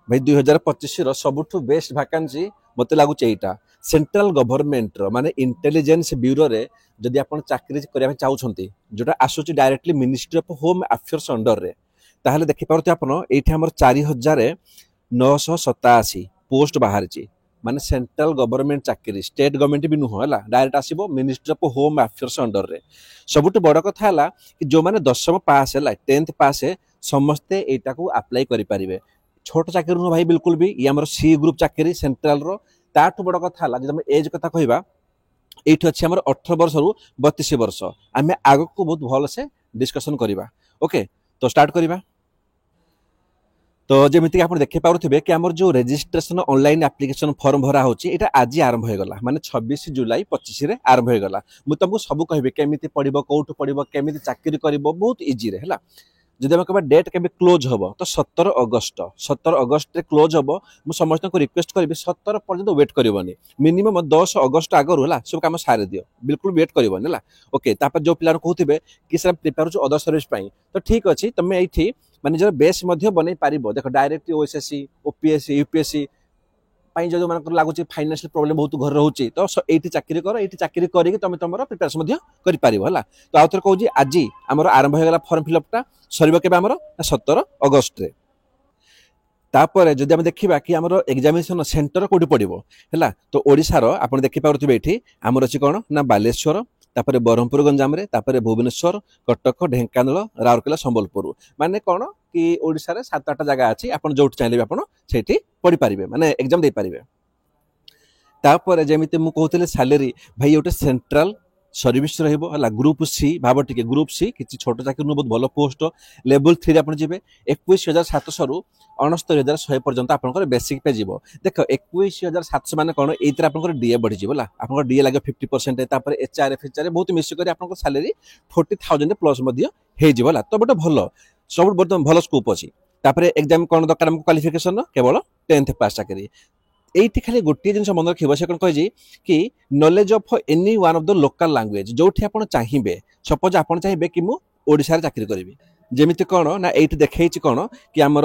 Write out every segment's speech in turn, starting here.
भाई 2025 सबुठु best vacancy मत लगुच यहाँ सेंट्रल गवर्नमेंट माने इंटेलिजेंस ब्यूरो रे जदि आप चाकरी करने चाहते जोटा आसूँ directly ministry of home affairs under रे ताहले देखि पारुते आपण एठी हमर 4987 पोस्ट बाहर माने सेंट्रल गवर्नमेंट चाकरी स्टेट गवर्नमेंट भी नुह है डायरेक्ट आसीबो ministry of home affairs under रे सबुठ बड़ कथा है कि जो माने 10th पास है 10th पास है समस्ते एटा को अप्लाई करि परिबे छोट चाकरी नुह भाई बिल्कुल भी ये हमर सी ग्रुप चाकरी सेंट्रल रो ताठू बड़ कथा है जब एज कथा कहबा एठी अछि हमर 18 वर्ष रु 32 वर्ष आमे आगो को बहुत भल से डिस्कशन करिबा ओके तो स्टार्ट करिबा तो जमीती आप देखि पारे कि आम जो रेजिस्ट्रेशन ऑनलाइन एप्लिकेशन फॉर्म भरा होची एटा आज आरंभ हो गला माने 26 जुलाई 25 रे आरंभ हो गला मु तुमको सब कहबे केमिति पढिबो कोउठ पढिबो केमिति चाकरी करिबो बहुत इजी रे हला जदि हम कहबा डेट केबे क्लोज हबो तो 17 अगस्त रे क्लोज हबो मु समस्त को रिक्वेस्ट करबी 17 पर्यंत वेट करबनी मिनिमम 10 अगस्त आगर होला सब काम सारे दियो बिल्कुल वेट करबनी हला ओके तापर जो प्लान कहउथिबे कि सर प्रिपेयर हो अदर सर्विस पई तो ठीक अछि तमे एठी माने जो बेस मध्य बनै पारिबो देखो डायरेक्ट ओएसएससी ओपीएससी यूपीएससी पाई जो मानकर लागुची फाइनेंशियल प्रॉब्लम बहुत घर रहउची तो एठी चाकरी करो एठी चाकरी करिक तमे तमरो प्रिपरेशन मध्य करि पारिबो हला तो आउथर कहउची आज हमर आरंभ हो गला फॉर्म फिलअप टा सरिबो केबे हमर 17 अगस्त रे तापर जदि हम देखिबा कि हमर एग्जामिनेशन सेंटर कोडी पडिबो हला तो ओडिसा रो आपण देखि पारुथिबे एठी हमर अछि कोन ना बालेश्वर तापर बरहमपुर गंजाम रे तापर भुवनेश्वर कटक ढेंकानाल राउरकेला संबलपुर माने कोन कि ओडिसा रे 7-8 जगह अछि आपण जोट चाहिले आपण सेठी पढि पारिबे माने एग्जाम दे पारिबे तापर जेमिते मु कहउतले सैलरी भाई ओटे सेंट्रल सर्विस रहइबो हला ग्रुप सी भाबो टिके ग्रुप सी किछि छोट चाकरी नु बहुत भलो पोस्ट लेवल 3 रे आपण जिबे 21700 रु 69100 पर्यंत आपनकर बेसिक पे जिवो देखो 21700 माने कोन एतिर आपनकर डीए बढ़ी जिवला आपनकर डीए लागे 50% तापर एचआरएफ एचआर बहुत मिस करी आपनकर सैलरी 40000 प्लस मध्य हे जिवला तो बटे भलो सब बहुत भलो स्कोप अछि तापर एग्जाम कोन दरकार हमको क्वालिफिकेशन केवल 10th पास चाकरी एठी खाली गोटे जिनस मन रखिबो से कोन कहि कि knowledge of any one of the local language जोठी आपण चाहिबे सपोज आपण चाहिबे कि मु ओडिसा रे चाकरी करबी जेमिति कोन ना एठी देखैछि कोन कि हमर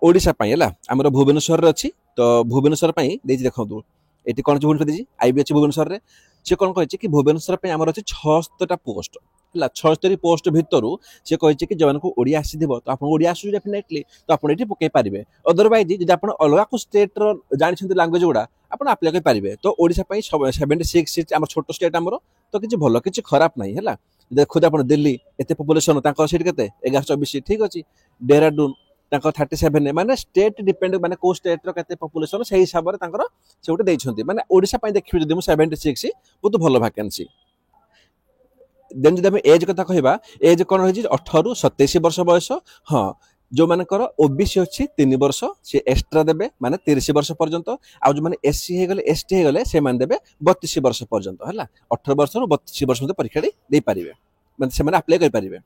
ओडिसा पई हला हमर भुवनेश्वर रे अछि तो भुवनेश्वर पई देछि देखंतु एठी कोन भुवन देछि आईबी अछि भुवनेश्वर रे से कोन कहिछि कि भुवनेश्वर पई हमर अछि 76 टा पोस्ट हला 76 पोस्ट भितरु से कहिछि कि जवन को ओडिया आसीदिबो तो आपण ओडिया आसु डेफिनेटली तो आपण एठी पकै पारिबे अदरवाइज जदि आपण अलगा को स्टेट रो जानि छथि लैंग्वेज गुडा आपण अप्लाई कर पारिबे तो ओडिसा पई 76 सीट हमर छोटो स्टेट हमर तो किछि भलो किछि खराब नाही हला देखो आपण दिल्ली एते पॉपुलेशन तांकर सीट केते 1124 ठीक अछि डेहराडून तांकर 37 माने स्टेट डिपेंड माने को स्टेट रो केते पॉपुलेशन सही हिसाब रे तांकर से उटे दैछंती माने ओडिसा पई देखिबे जदि मु 76 बहुत भलो वैकेंसी देन जदि हम एज कथा कहबा एज कोन होई 18 रु 27 वर्ष बयस हां जो मानकर ओबीसी अछि 3 वर्ष से एक्स्ट्रा देबे माने 30 वर्ष पर्यंत आ जो माने एससी हे गले एसटी हे गले से मान देबे 32 वर्ष पर्यंत हला 18 वर्ष रु 32 वर्ष मते परीक्षा दे पारिबे माने से माने अप्लाई कर पारिबे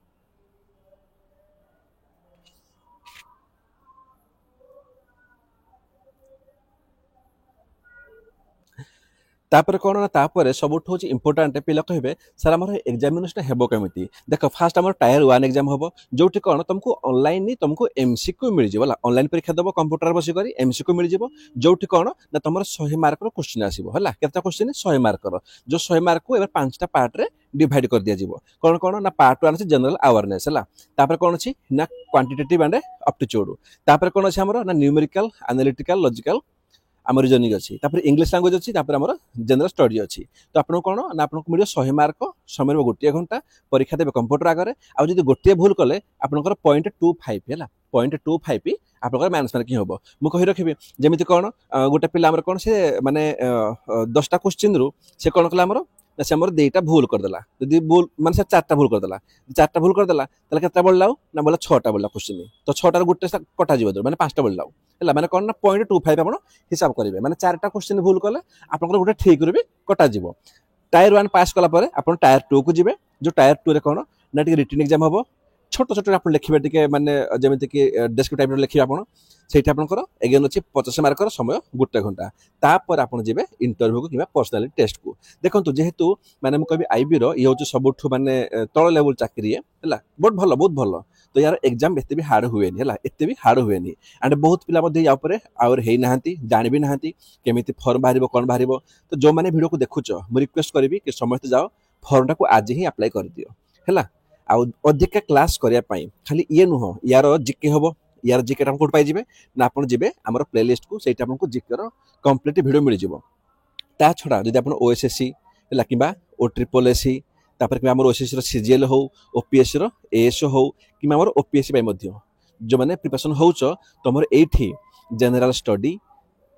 तापर कोन ना तापर सबुठ होची इंपोर्टेंट पिला कहबे सर हमर एग्जामिनेशन हेबो केमिति देखो फास्ट हमर टायर 1 एग्जाम होबो जोठी कोन तुमको ऑनलाइन नी तुमको एमसीक्यू मिल जिवला ऑनलाइन परीक्षा देबो कंप्यूटर बसी करी एमसीक्यू मिल जिवो जोठी कोन ना तमर 100 मार्क रो क्वेश्चन आसीबो हला केता क्वेश्चन 100 मार्क रो जो 100 मार्क को एबे पांचटा पार्ट रे डिवाइड कर दिया जिवो कोन कोन ना पार्ट 1 से जनरल अवेयरनेस हला तापर कोन अछि ना क्वांटिटेटिव एंड एप्टीट्यूड तापर कोन अछि हमर ना न्यूमेरिकल एनालिटिकल लॉजिकल आम रिजनिंग अच्छी इंग्लिश लैंग्वेज अच्छी आम जनरल स्टडी अच्छी तो आपको कौन ना आपको मिले 100 मार्क समय गोटे घंटा परीक्षा देवे कंप्यूटर आगे आज गोटे भूल कले आपंकर 0.25 है 0.25 आप माइनस मार्किंग हम मुझे कही रखी जमी कौन गोटे पिला कौन से माने 10टा क्वेश्चन रु से कौन कला से आम दुईटा भूल करदेला जब भूल माने से 4टा भूल करदेला 4टा भूल करदेला केतना बढ़ला ना बोला 6टा बढ़ला क्वेश्चन तो 6टार गोटे कटा जीव माने 5टा बढ़ला है माने कौन ना 0.25 आप हिसाब करेंगे माने 4टा क्वेश्चन भूल कले आप गोटे ठीक भी कटा जीव टायर 1 पास कला आप टायर 2 को जीवे जो टायर 2 रे कौन ना रिटन एग्जाम हम छोट छोट आप लिखे टे माने जमीती कि डेस्क टाइप लिखे आप आपंकर एगेन अच्छी 50 मार्कर समय गोटे घंटा तापर आप जीवे इंटरव्यू को कि पर्सनालिटी टेस्ट को देखो जेहेतु माने मुझे कह आईबी रो ये हूँ सबुठ माने तल लेवल चाकरी है बहुत भल तो यार एग्जाम एते भी हार्ड हुए नहीं, एते भी हार्ड हुए नहीं। एंड बहुत पिला मध्ये या ऊपर आवर हेई नाहंती, जानि भी नाहंती केमिति फॉर्म बाहरिबो कोन बाहरिबो। तो जो माने वीडियो को देखुचो मु रिक्वेस्ट करबी कि समस्त जाओ फॉर्म टा को आज ही अप्लाई कर दियो हैला। आउ अधिक क्लास करिया पई खाली ये नुह यार जीके हबो, यार जीके टा कोड पाई जिवे ना आपण जिवे हमर प्लेलिस्ट को, सेटा आपनको जीके रो कंप्लीट वीडियो मिल जिवो। ता छड़ा जदि आपण ओएसएससी हैला किबा ओ ट्रिपल एससी तापर कि हमर ओएसएससी रो सीजीएल हो, ओपीएससी रो एएसओ हो कि हमर ओपीएससी पई मध्य जो माने प्रिपरेशन होउचो तमर एठी जनरल स्टडी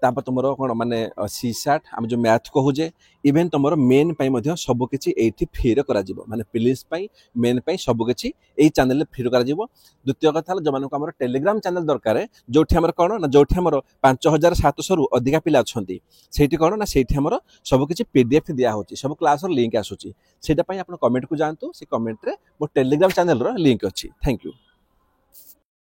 तापर तुमर कोन माने सीसैट हम जो मैथ कहूजे इवन तुमर मेन पई मध्य सब किछि एठी फ्री करा जिवो, माने प्रीलिम्स पई मेन पई सब किछि एई चैनल रे फ्री करा जिवो। द्वितीय कथा जो माने हमर टेलीग्राम चैनल दरकार है जोठी हमर कोन ना जोठी हमर 5700 रु अधिका पिला अछंती सेठी कोन ना सेठी हमर सब किछि पीडीएफ दिया होची, सब क्लास रो लिंक आसुची। सेटा पई आपण कमेंट को जानतु, से कमेंट रे मो टेलीग्राम चैनल रो लिंक अछि। Thank you.